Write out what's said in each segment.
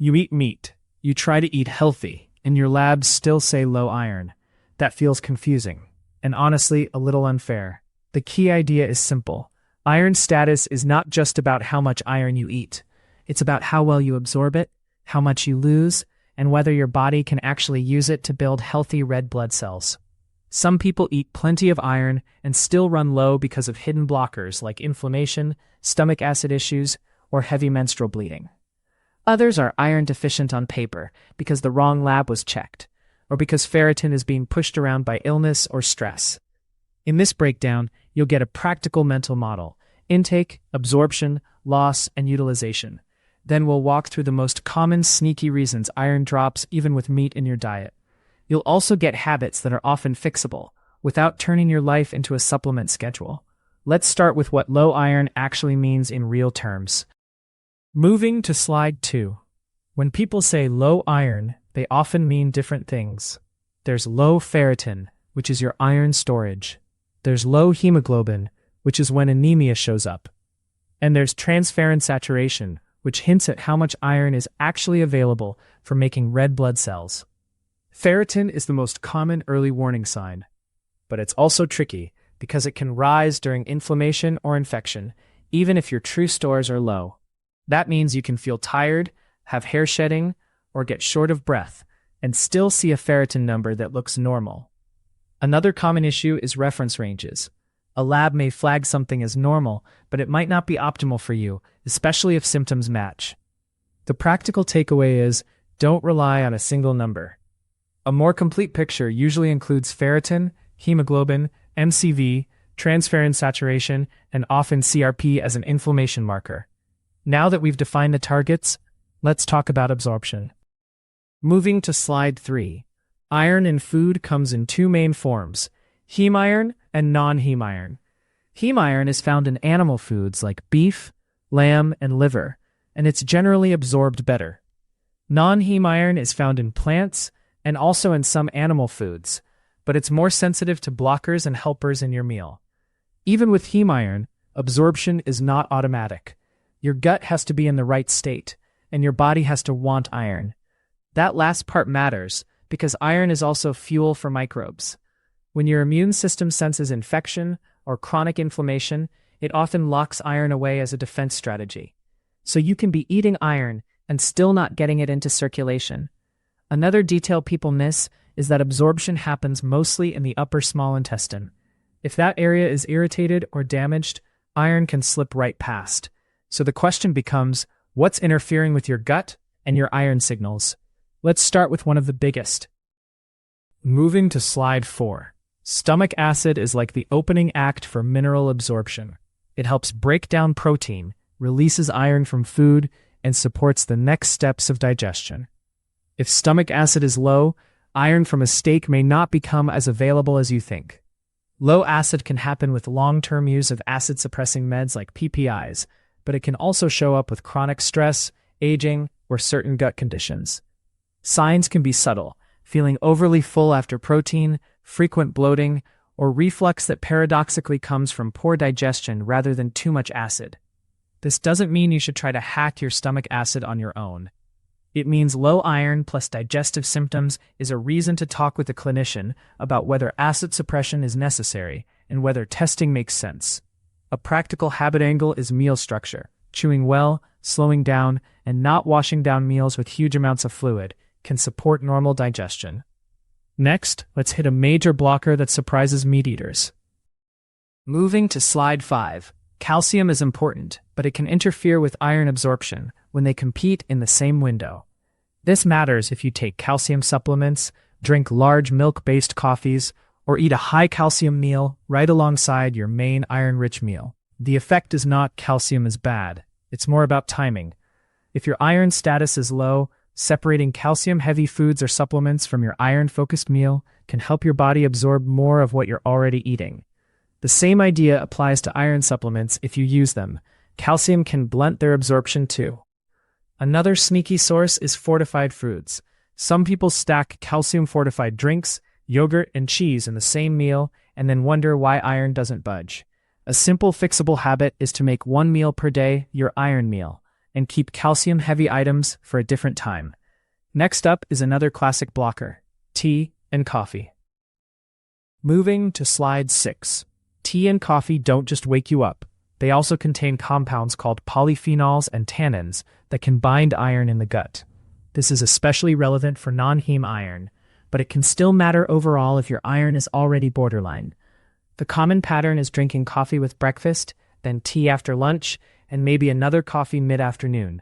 You eat meat, you try to eat healthy, and your labs still say low iron. That feels confusing, and honestly, a little unfair. The key idea is simple. Iron status is not just about how much iron you eat. It's about how well you absorb it, how much you lose, and whether your body can actually use it to build healthy red blood cells. Some people eat plenty of iron and still run low because of hidden blockers like inflammation, stomach acid issues, or heavy menstrual bleeding. Others are iron deficient on paper because the wrong lab was checked, or because ferritin is being pushed around by illness or stress. In this breakdown, you'll get a practical mental model: intake, absorption, loss, and utilization. Then we'll walk through the most common sneaky reasons iron drops even with meat in your diet. You'll also get habits that are often fixable, without turning your life into a supplement schedule. Let's start with what low iron actually means in real terms. Moving to slide 2. When people say low iron, they often mean different things. There's low ferritin, which is your iron storage. There's low hemoglobin, which is when anemia shows up. And there's transferrin saturation, which hints at how much iron is actually available for making red blood cells. Ferritin is the most common early warning sign, but it's also tricky because it can rise during inflammation or infection, even if your true stores are low. That means you can feel tired, have hair shedding, or get short of breath, and still see a ferritin number that looks normal. Another common issue is reference ranges. A lab may flag something as normal, but it might not be optimal for you, especially if symptoms match. The practical takeaway is, don't rely on a single number. A more complete picture usually includes ferritin, hemoglobin, MCV, transferrin saturation, and often CRP as an inflammation marker. Now that we've defined the targets, let's talk about absorption. Moving to slide 3. Iron in food comes in two main forms: heme iron and non-heme iron. Heme iron is found in animal foods like beef, lamb, and liver, and it's generally absorbed better. Non-heme iron is found in plants and also in some animal foods, but it's more sensitive to blockers and helpers in your meal. Even with heme iron, absorption is not automatic. Your gut has to be in the right state, and your body has to want iron. That last part matters because iron is also fuel for microbes. When your immune system senses infection or chronic inflammation, it often locks iron away as a defense strategy. So you can be eating iron and still not getting it into circulation. Another detail people miss is that absorption happens mostly in the upper small intestine. If that area is irritated or damaged, iron can slip right past. So the question becomes, what's interfering with your gut and your iron signals? Let's start with one of the biggest. Moving to slide 4. Stomach acid is like the opening act for mineral absorption. It helps break down protein, releases iron from food, and supports the next steps of digestion. If stomach acid is low, iron from a steak may not become as available as you think. Low acid can happen with long-term use of acid-suppressing meds like PPIs, but it can also show up with chronic stress, aging, or certain gut conditions. Signs can be subtle: feeling overly full after protein, frequent bloating, or reflux that paradoxically comes from poor digestion rather than too much acid. This doesn't mean you should try to hack your stomach acid on your own. It means low iron plus digestive symptoms is a reason to talk with a clinician about whether acid suppression is necessary and whether testing makes sense. A practical habit angle is meal structure. Chewing well, slowing down, and not washing down meals with huge amounts of fluid can support normal digestion. Next, let's hit a major blocker that surprises meat eaters. Moving to slide 5. Calcium is important, but it can interfere with iron absorption when they compete in the same window. This matters if you take calcium supplements, drink large milk-based coffees, or eat a high-calcium meal right alongside your main iron-rich meal. The effect is not calcium is bad. It's more about timing. If your iron status is low, separating calcium-heavy foods or supplements from your iron-focused meal can help your body absorb more of what you're already eating. The same idea applies to iron supplements if you use them. Calcium can blunt their absorption too. Another sneaky source is fortified foods. Some people stack calcium-fortified drinks, yogurt, and cheese in the same meal and then wonder why iron doesn't budge. A simple fixable habit is to make one meal per day your iron meal. and keep calcium-heavy items for a different time. Next up is another classic blocker: tea and coffee. Moving to slide 6. Tea and coffee don't just wake you up. They also contain compounds called polyphenols and tannins that can bind iron in the gut. This is especially relevant for non-heme iron, but it can still matter overall if your iron is already borderline. The common pattern is drinking coffee with breakfast, then tea after lunch, and maybe another coffee mid-afternoon.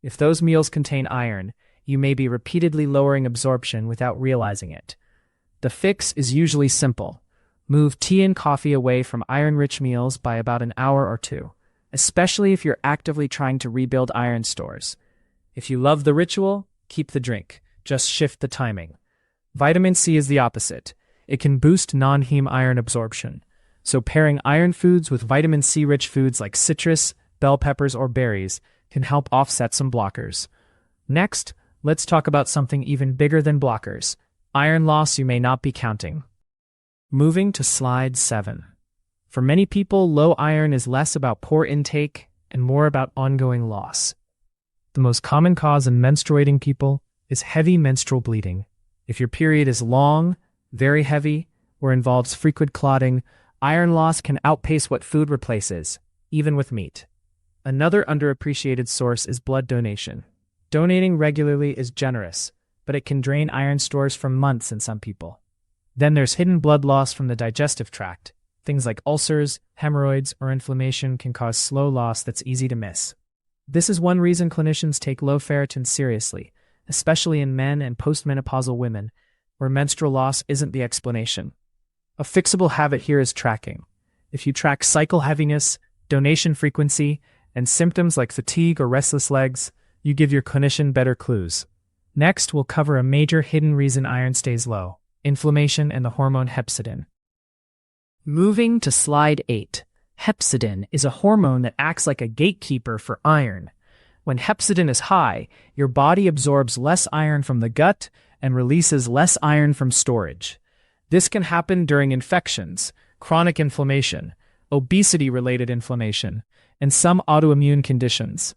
If those meals contain iron, you may be repeatedly lowering absorption without realizing it. The fix is usually simple. Move tea and coffee away from iron-rich meals by about an hour or two, especially if you're actively trying to rebuild iron stores. If you love the ritual, keep the drink. Just shift the timing. Vitamin C is the opposite. It can boost non-heme iron absorption. So pairing iron foods with vitamin C-rich foods like citrus, bell peppers, or berries can help offset some blockers. Next, let's talk about something even bigger than blockers: iron loss you may not be counting. Moving to slide 7. For many people, low iron is less about poor intake and more about ongoing loss. The most common cause in menstruating people is heavy menstrual bleeding. If your period is long, very heavy, or involves frequent clotting, iron loss can outpace what food replaces, even with meat. Another underappreciated source is blood donation. Donating regularly is generous, but it can drain iron stores for months in some people. Then there's hidden blood loss from the digestive tract. Things like ulcers, hemorrhoids, or inflammation can cause slow loss that's easy to miss. This is one reason clinicians take low ferritin seriously, especially in men and postmenopausal women, where menstrual loss isn't the explanation. A fixable habit here is tracking. If you track cycle heaviness, donation frequency, and symptoms like fatigue or restless legs, you give your clinician better clues. Next, we'll cover a major hidden reason iron stays low: inflammation and the hormone hepcidin. Moving to slide 8. Hepcidin is a hormone that acts like a gatekeeper for iron. When hepcidin is high, your body absorbs less iron from the gut and releases less iron from storage. This can happen during infections, chronic inflammation, obesity-related inflammation, and some autoimmune conditions.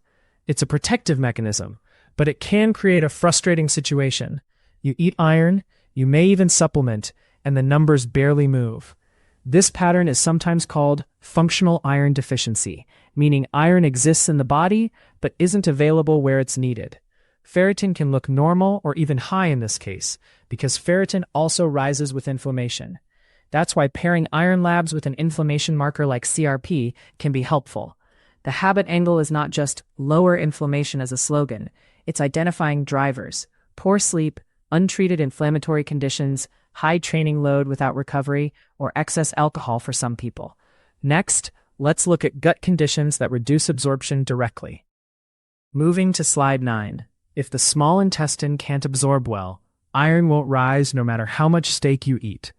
It's a protective mechanism, but it can create a frustrating situation. You eat iron, you may even supplement, and the numbers barely move. This pattern is sometimes called functional iron deficiency, meaning iron exists in the body but isn't available where it's needed. Ferritin can look normal or even high in this case, because ferritin also rises with inflammation. That's why pairing iron labs with an inflammation marker like CRP can be helpful. The habit angle is not just lower inflammation as a slogan, it's identifying drivers: poor sleep, untreated inflammatory conditions, high training load without recovery, or excess alcohol for some people. Next, let's look at gut conditions that reduce absorption directly. Moving to slide 9. If the small intestine can't absorb well, iron won't rise no matter how much steak you eat.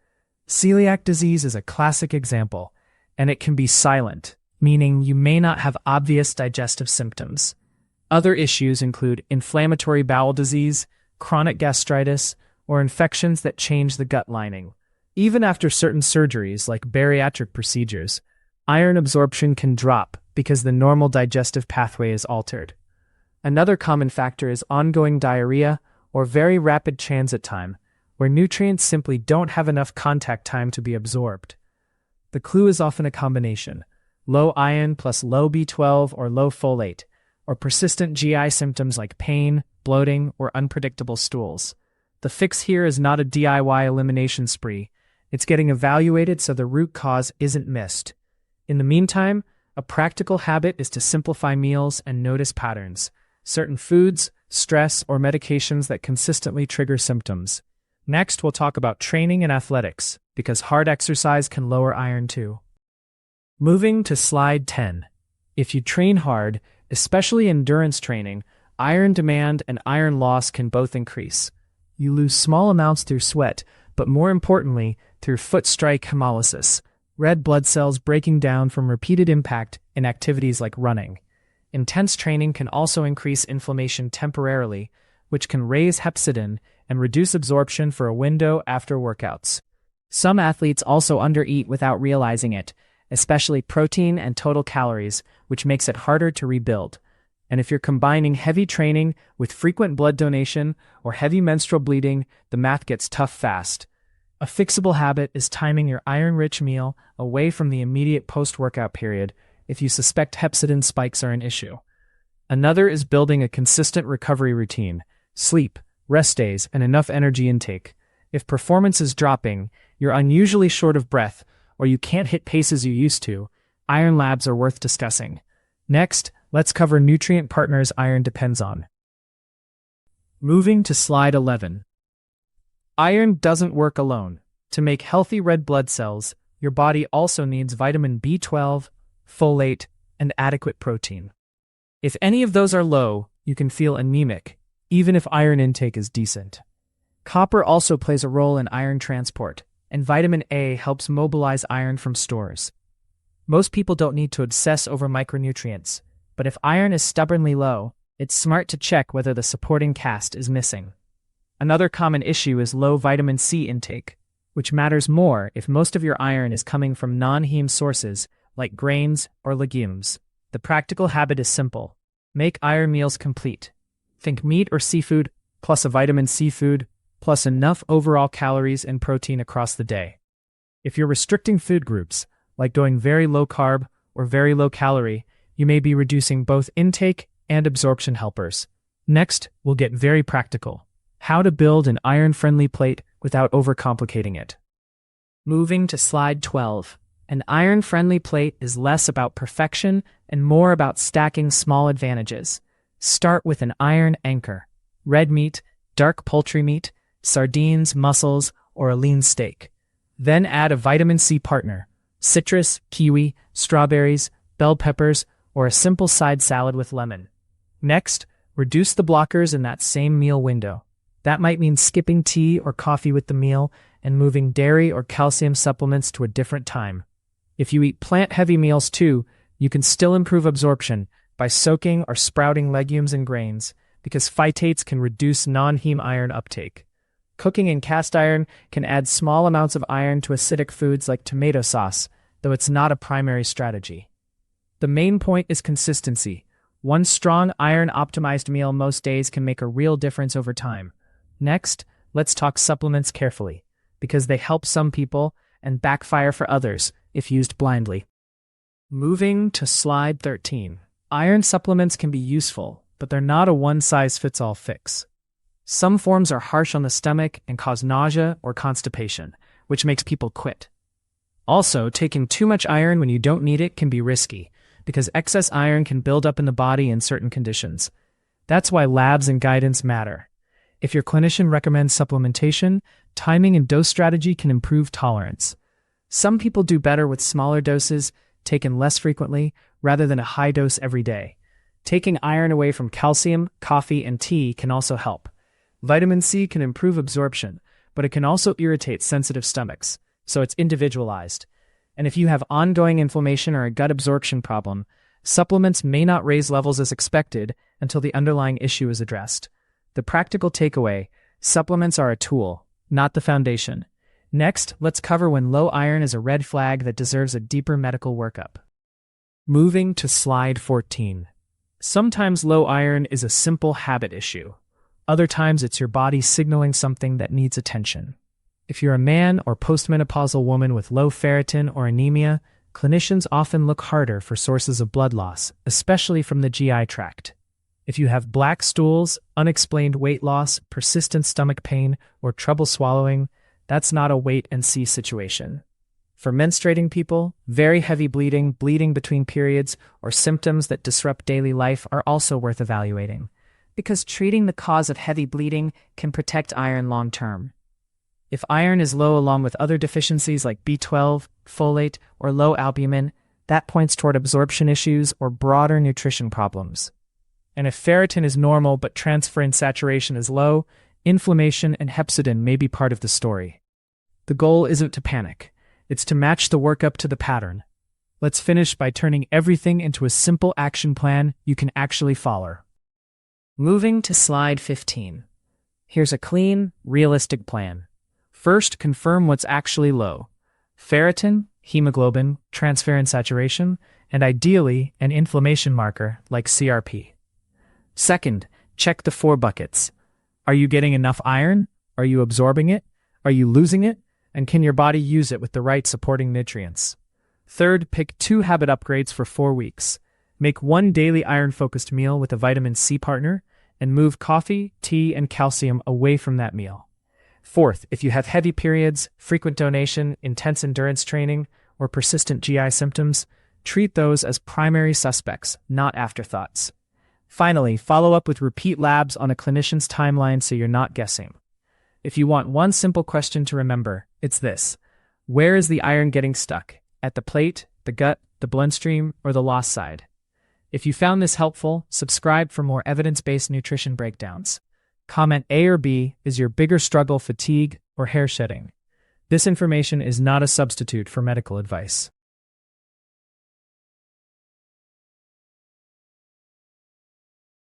Celiac disease is a classic example, and it can be silent, meaning you may not have obvious digestive symptoms. Other issues include inflammatory bowel disease, chronic gastritis, or infections that change the gut lining. Even after certain surgeries like bariatric procedures, iron absorption can drop because the normal digestive pathway is altered. Another common factor is ongoing diarrhea or very rapid transit time, where nutrients simply don't have enough contact time to be absorbed. The clue is often a combination: low iron plus low B12 or low folate, or persistent GI symptoms like pain, bloating, or unpredictable stools. The fix here is not a DIY elimination spree. It's getting evaluated so the root cause isn't missed. In the meantime, a practical habit is to simplify meals and notice patterns: certain foods, stress, or medications that consistently trigger symptoms. Next, we'll talk about training and athletics, because hard exercise can lower iron too. Moving to slide 10. If you train hard, especially endurance training, iron demand and iron loss can both increase. You lose small amounts through sweat, but more importantly, through foot strike hemolysis, red blood cells breaking down from repeated impact in activities like running. Intense training can also increase inflammation temporarily, which can raise hepcidin and reduce absorption for a window after workouts. Some athletes also undereat without realizing it, especially protein and total calories, which makes it harder to rebuild. And if you're combining heavy training with frequent blood donation or heavy menstrual bleeding, the math gets tough fast. A fixable habit is timing your iron-rich meal away from the immediate post-workout period if you suspect hepcidin spikes are an issue. Another is building a consistent recovery routine, sleep, rest days, and enough energy intake. If performance is dropping, you're unusually short of breath, or you can't hit paces you used to, iron labs are worth discussing. Next, let's cover nutrient partners iron depends on. Moving to slide 11. Iron doesn't work alone. To make healthy red blood cells, your body also needs vitamin B12, folate, and adequate protein. If any of those are low, you can feel anemic, even if iron intake is decent. Copper also plays a role in iron transport, and vitamin A helps mobilize iron from stores. Most people don't need to obsess over micronutrients, but if iron is stubbornly low, it's smart to check whether the supporting cast is missing. Another common issue is low vitamin C intake, which matters more if most of your iron is coming from non-heme sources like grains or legumes. The practical habit is simple. Make iron meals complete. Think meat or seafood, plus a vitamin C food, plus enough overall calories and protein across the day. If you're restricting food groups, like going very low carb or very low calorie, you may be reducing both intake and absorption helpers. Next, we'll get very practical. How to build an iron-friendly plate without overcomplicating it. Moving to slide 12. An iron-friendly plate is less about perfection and more about stacking small advantages. Start with an iron anchor: red meat, dark poultry meat, sardines, mussels, or a lean steak. Then add a vitamin C partner: citrus, kiwi, strawberries, bell peppers, or a simple side salad with lemon. Next, reduce the blockers in that same meal window. That might mean skipping tea or coffee with the meal and moving dairy or calcium supplements to a different time. If you eat plant-heavy meals too, you can still improve absorption by soaking or sprouting legumes and grains, because phytates can reduce non-heme iron uptake. Cooking in cast iron can add small amounts of iron to acidic foods like tomato sauce, though it's not a primary strategy. The main point is consistency. One strong iron-optimized meal most days can make a real difference over time. Next, let's talk supplements carefully, because they help some people and backfire for others if used blindly. Moving to slide 13. Iron supplements can be useful, but they're not a one-size-fits-all fix. Some forms are harsh on the stomach and cause nausea or constipation, which makes people quit. Also, taking too much iron when you don't need it can be risky, because excess iron can build up in the body in certain conditions. That's why labs and guidance matter. If your clinician recommends supplementation, timing and dose strategy can improve tolerance. Some people do better with smaller doses, taken less frequently, rather than a high dose every day. Taking iron away from calcium, coffee, and tea can also help. Vitamin C can improve absorption, but it can also irritate sensitive stomachs, so it's individualized. And if you have ongoing inflammation or a gut absorption problem, supplements may not raise levels as expected until the underlying issue is addressed. The practical takeaway: supplements are a tool, not the foundation. Next, let's cover when low iron is a red flag that deserves a deeper medical workup. Moving to slide 14. Sometimes low iron is a simple habit issue. Other times it's your body signaling something that needs attention. If you're a man or postmenopausal woman with low ferritin or anemia, clinicians often look harder for sources of blood loss, especially from the GI tract. If you have black stools, unexplained weight loss, persistent stomach pain, or trouble swallowing, that's not a wait-and-see situation. For menstruating people, very heavy bleeding, bleeding between periods, or symptoms that disrupt daily life are also worth evaluating, because treating the cause of heavy bleeding can protect iron long-term. If iron is low along with other deficiencies like B12, folate, or low albumin, that points toward absorption issues or broader nutrition problems. And if ferritin is normal but transferrin saturation is low, inflammation and hepcidin may be part of the story. The goal isn't to panic. It's to match the workup to the pattern. Let's finish by turning everything into a simple action plan you can actually follow. Moving to slide 15. Here's a clean, realistic plan. First, confirm what's actually low: ferritin, hemoglobin, transferrin saturation, and ideally an inflammation marker like CRP. Second, check the 4 buckets. Are you getting enough iron? Are you absorbing it? Are you losing it? And can your body use it with the right supporting nutrients? Third, pick 2 habit upgrades for 4 weeks. Make 1 daily iron-focused meal with a vitamin C partner, and move coffee, tea, and calcium away from that meal. Fourth, if you have heavy periods, frequent donation, intense endurance training, or persistent GI symptoms, treat those as primary suspects, not afterthoughts. Finally, follow up with repeat labs on a clinician's timeline so you're not guessing. If you want one simple question to remember, it's this: where is the iron getting stuck? At the plate, the gut, the bloodstream, or the lost side? If you found this helpful, subscribe for more evidence-based nutrition breakdowns. Comment A or B: is your bigger struggle fatigue or hair shedding? This information is not a substitute for medical advice.